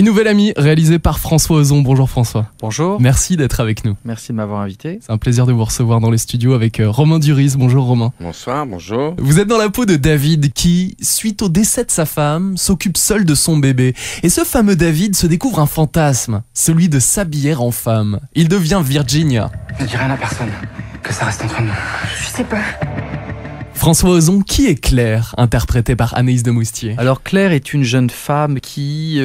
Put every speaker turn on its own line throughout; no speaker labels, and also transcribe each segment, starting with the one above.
Une nouvelle amie réalisée par François Ozon. Bonjour François.
Bonjour.
Merci d'être avec nous.
Merci de m'avoir invité.
C'est un plaisir de vous recevoir dans les studios avec Romain Duris. Bonjour Romain.
Bonsoir, bonjour.
Vous êtes dans la peau de David qui, suite au décès de sa femme, s'occupe seul de son bébé. Et ce fameux David se découvre un fantasme, celui de s'habiller en femme. Il devient Virginia.
Ne dis rien à personne, que ça reste entre nous.
Je sais pas.
François Ozon, qui est Claire, interprétée par Anaïs de Moustier?
Alors Claire est une jeune femme qui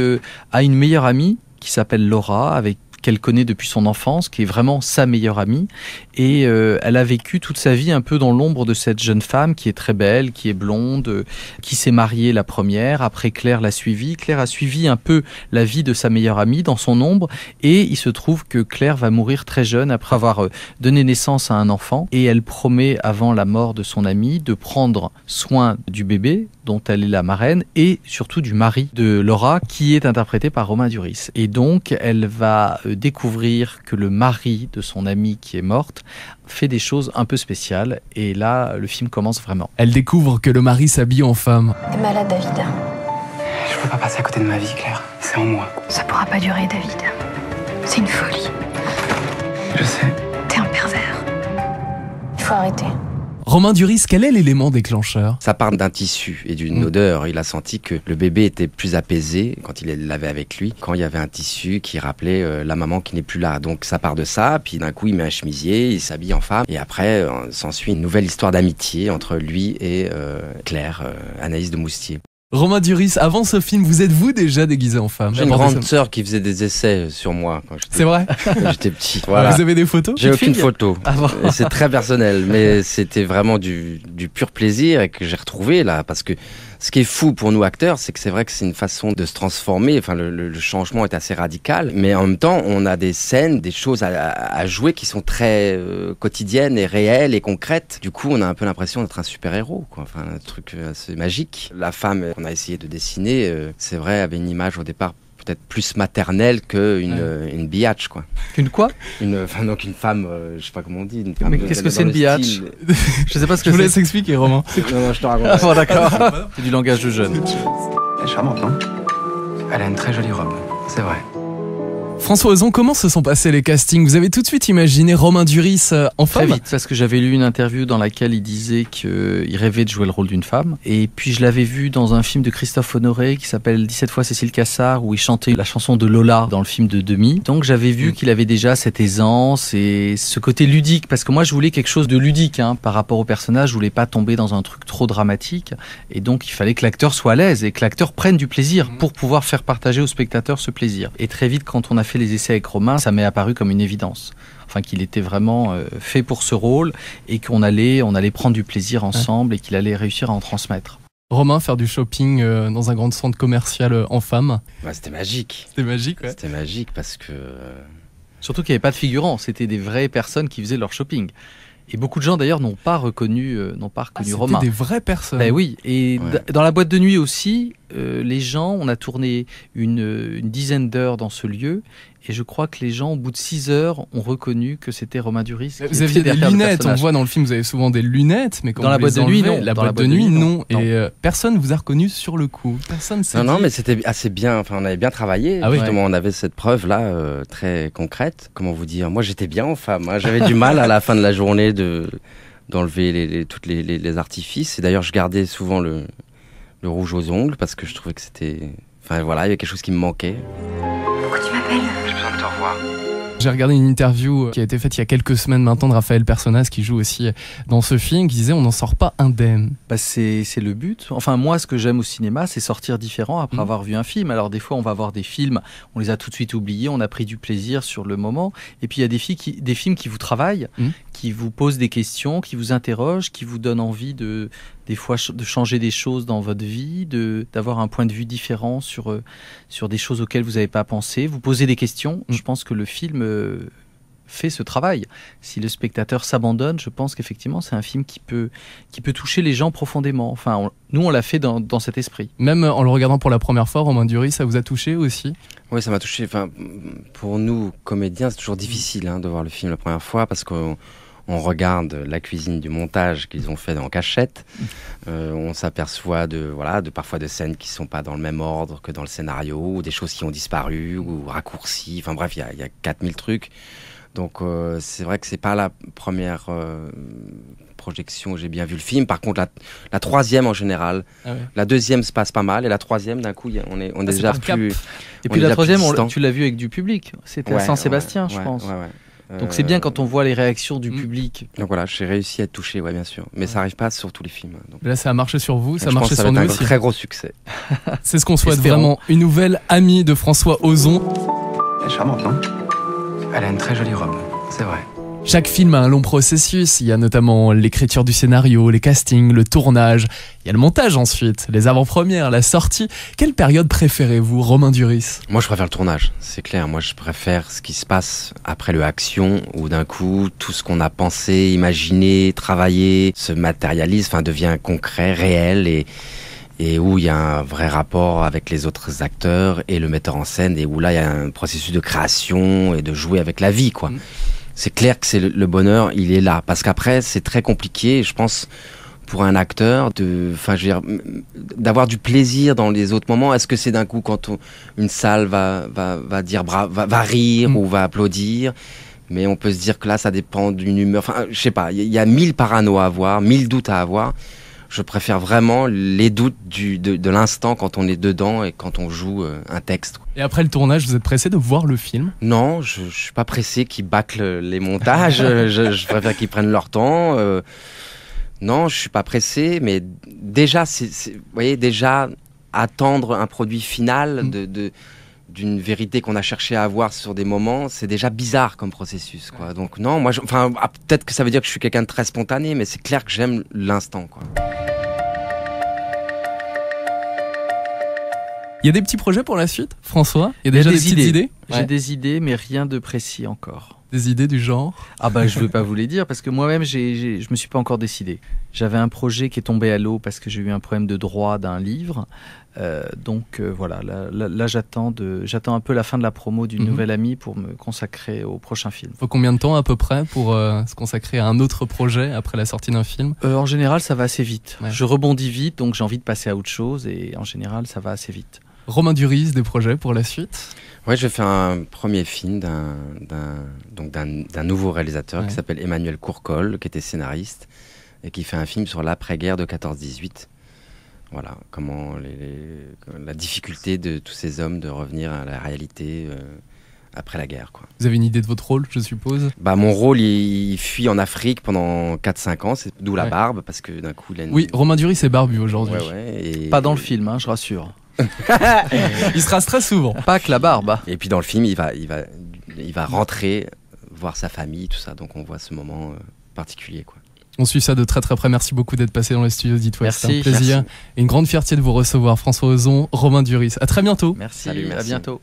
a une meilleure amie qui s'appelle Laura, qu'elle connaît depuis son enfance, qui est vraiment sa meilleure amie. Et elle a vécu toute sa vie un peu dans l'ombre de cette jeune femme qui est très belle, qui est blonde, qui s'est mariée la première. Après, Claire l'a suivie. Claire a suivi un peu la vie de sa meilleure amie dans son ombre. Et il se trouve que Claire va mourir très jeune après avoir donné naissance à un enfant. Et elle promet, avant la mort de son amie, de prendre soin du bébé, dont elle est la marraine, et surtout du mari de Laura, qui est interprété par Romain Duris. Et donc, elle va découvrir que le mari de son amie qui est morte fait des choses un peu spéciales. Et là, le film commence vraiment.
Elle découvre que le mari s'habille en femme.
T'es malade, David.
Je peux pas passer à côté de ma vie, Claire. C'est en moi.
Ça pourra pas durer, David. C'est une folie.
Je sais.
T'es un pervers. Il faut arrêter.
Romain Duris, quel est l'élément déclencheur?
Ça part d'un tissu et d'une odeur. Il a senti que le bébé était plus apaisé quand il l'avait avec lui, quand il y avait un tissu qui rappelait la maman qui n'est plus là. Donc ça part de ça, puis d'un coup il met un chemisier, il s'habille en femme, et après s'ensuit une nouvelle histoire d'amitié entre lui et Claire, Anaïs de Moustier.
Romain Duris, avant ce film, vous êtes-vous déjà déguisé en femme?
J'ai une grande sœur qui faisait des essais sur moi quand
C'est vrai?
j'étais petit. Voilà.
Vous avez des photos?
J'ai aucune photo.
Ah bon.
Et c'est très personnel, mais c'était vraiment du pur plaisir et que j'ai retrouvé là, parce que ce qui est fou pour nous acteurs, c'est que c'est vrai que c'est une façon de se transformer. Enfin, le changement est assez radical, mais en même temps, on a des scènes, des choses à jouer qui sont très quotidiennes et réelles et concrètes. Du coup, on a un peu l'impression d'être un super-héros, quoi. Enfin, un truc assez magique. La femme qu'on a essayé de dessiner, c'est vrai, avait une image au départ peut-être plus maternelle qu'une biatch, quoi.
Une quoi?
Donc une femme, je sais pas comment on dit. Une femme
Mais qu'est-ce que c'est une biatch? Je sais pas ce que
Je vous
c'est.
laisse expliquer, Romain.
Non, je te raconte.
Ah bon, d'accord. C'est du langage de jeune.
Elle est charmante, non? Elle a une très jolie robe, c'est vrai.
François Ozon, comment se sont passés les castings? Vous avez tout de suite imaginé Romain Duris en
Très
femme?
vite, parce que j'avais lu une interview dans laquelle il disait qu'il rêvait de jouer le rôle d'une femme. Et puis je l'avais vu dans un film de Christophe Honoré qui s'appelle 17 fois Cécile Cassard, où il chantait la chanson de Lola dans le film de Demi. Donc j'avais vu qu'il avait déjà cette aisance et ce côté ludique, parce que moi je voulais quelque chose de ludique par rapport au personnage. Je voulais pas tomber dans un truc trop dramatique. Et donc il fallait que l'acteur soit à l'aise et que l'acteur prenne du plaisir pour pouvoir faire partager au spectateur ce plaisir. Et très vite, quand on a fait les essais avec Romain, ça m'est apparu comme une évidence. Enfin, qu'il était vraiment fait pour ce rôle et qu'on allait prendre du plaisir ensemble et qu'il allait réussir à en transmettre.
Romain, faire du shopping dans un grand centre commercial en femme.
Ouais, c'était magique.
C'était magique, ouais.
C'était magique parce que...
Surtout qu'il n'y avait pas de figurants, c'était des vraies personnes qui faisaient leur shopping. Et beaucoup de gens d'ailleurs n'ont pas reconnu Romain.
C'était des vraies personnes.
Ben oui, et
Ouais.
dans la boîte de nuit aussi, les gens, on a tourné une dizaine d'heures dans ce lieu, et je crois que les gens, au bout de 6 heures, ont reconnu que c'était Romain Duris.
Vous aviez des lunettes, on voit dans le film, vous avez souvent des lunettes, mais quand
Dans
vous
la boîte
les
de nuit,
enlevez,
non.
La
Dans
boîte de nuit, non.
non.
Et personne vous a reconnu sur le coup. Personne s'est
Non,
dit...
mais c'était assez bien, enfin on avait bien travaillé,
Ah oui.
justement on avait cette preuve-là très concrète. Comment vous dire, moi j'étais bien en femme, hein. J'avais du mal à la fin de la journée d'enlever tous les artifices. Et d'ailleurs je gardais souvent le rouge aux ongles parce que je trouvais que c'était... Enfin voilà, il y avait quelque chose qui me manquait.
Pourquoi tu m'appelles?
J'ai besoin de te revoir.
J'ai regardé une interview qui a été faite il y a quelques semaines maintenant de Raphaël Personnaz qui joue aussi dans ce film, qui disait on n'en sort pas indemne.
Bah c'est le but. Enfin, moi, ce que j'aime au cinéma, c'est sortir différent après avoir vu un film. Alors, des fois, on va voir des films, on les a tout de suite oubliés, on a pris du plaisir sur le moment. Et puis, il y a des films qui vous travaillent, qui vous posent des questions, qui vous interrogent, qui vous donnent envie des fois de changer des choses dans votre vie, d'avoir un point de vue différent sur des choses auxquelles vous n'avez pas pensé. Vous posez des questions. Je pense que le film fait ce travail. Si le spectateur s'abandonne, je pense qu'effectivement c'est un film qui peut toucher les gens profondément. Enfin, nous on l'a fait dans cet esprit.
Même en le regardant pour la première fois, Romain Duris, ça vous a touché aussi?
Oui, ça m'a touché. Enfin, pour nous comédiens, c'est toujours difficile de voir le film la première fois parce qu'on on regarde la cuisine du montage qu'ils ont fait en cachette. On s'aperçoit parfois de scènes qui sont pas dans le même ordre que dans le scénario, ou des choses qui ont disparu ou raccourcies. Enfin bref, il y a 4000 trucs. Donc c'est vrai que c'est pas la première projection où j'ai bien vu le film. Par contre, la troisième en général, la deuxième se passe pas mal, et la troisième, d'un coup, on est déjà plus.
Et puis la troisième, tu l'as vu avec du public. C'était à Saint-Sébastien, je pense. Donc c'est bien quand on voit les réactions du public.
Donc voilà, j'ai réussi à être touché, bien sûr. Mais ça n'arrive pas sur tous les films. Donc.
Là, ça a marché sur vous, ça a marché
sur
nous
aussi.
aussi.
Un très gros succès.
C'est ce qu'on souhaite vraiment. Une nouvelle amie de François Ozon.
Elle est charmante, non? Elle a une très jolie robe, c'est vrai.
Chaque film a un long processus. Il y a notamment l'écriture du scénario, les castings, le tournage. Il y a le montage ensuite, les avant-premières, la sortie. Quelle période préférez-vous, Romain Duris?
Moi, je préfère le tournage, c'est clair. Moi, je préfère ce qui se passe après le action, où d'un coup, tout ce qu'on a pensé, imaginé, travaillé, se matérialise, devient concret, réel, et où il y a un vrai rapport avec les autres acteurs et le metteur en scène, et où là, il y a un processus de création et de jouer avec la vie, quoi. C'est clair que c'est le bonheur, il est là. Parce qu'après, c'est très compliqué, je pense, pour un acteur, d'avoir du plaisir dans les autres moments. Est-ce que c'est d'un coup quand une salle va dire va rire ou va applaudir? Mais on peut se dire que là, ça dépend d'une humeur. Je sais pas, il y a 1000 parano à avoir, 1000 doutes à avoir. Je préfère vraiment les doutes de l'instant quand on est dedans et quand on joue un texte.
Et après le tournage, vous êtes pressé de voir le film?
Non, je suis pas pressé qu'ils bâclent les montages. je préfère qu'ils prennent leur temps. Non, je suis pas pressé, mais déjà, vous voyez, déjà attendre un produit final d'une vérité qu'on a cherché à avoir sur des moments, c'est déjà bizarre comme processus, quoi. Donc non, moi, peut-être que ça veut dire que je suis quelqu'un de très spontané, mais c'est clair que j'aime l'instant, quoi.
Il y a des petits projets pour la suite, François? Il y a déjà des petites idées?
J'ai des idées, mais rien de précis encore.
Des idées du genre?
Je veux pas vous les dire, parce que moi-même, je me suis pas encore décidé. J'avais un projet qui est tombé à l'eau parce que j'ai eu un problème de droit d'un livre. Voilà, là j'attends un peu la fin de la promo d'une nouvelle amie pour me consacrer au prochain film.
Faut combien de temps à peu près pour se consacrer à un autre projet après la sortie d'un film?
En général, ça va assez vite.
Ouais.
Je rebondis vite, donc j'ai envie de passer à autre chose, et en général, ça va assez vite.
Romain Duris, des projets pour la suite?
Ouais, je fais un premier film d'un nouveau réalisateur qui s'appelle Emmanuel Courcol, qui était scénariste et qui fait un film sur l'après-guerre de 14-18. Voilà, comment la difficulté de tous ces hommes de revenir à la réalité après la guerre, quoi.
Vous avez une idée de votre rôle, je suppose?
Mon rôle, il fuit en Afrique pendon 4-5 ans, c'est d'où la barbe, parce que d'un coup...
Oui, Romain Duris est barbu aujourd'hui.
Pas dans le film, je rassure.
Il se rase très souvent.
Pas que la barbe.
Et puis dans le film, il va rentrer, voir sa famille, tout ça, donc on voit ce moment particulier, quoi.
On suit ça de très très près. Merci beaucoup d'être passé dans les studios d'It West.
Merci.
C'est un plaisir et une grande fierté de vous recevoir. François Ozon, Romain Duris. À très bientôt.
Merci,
Salut, merci.
À bientôt.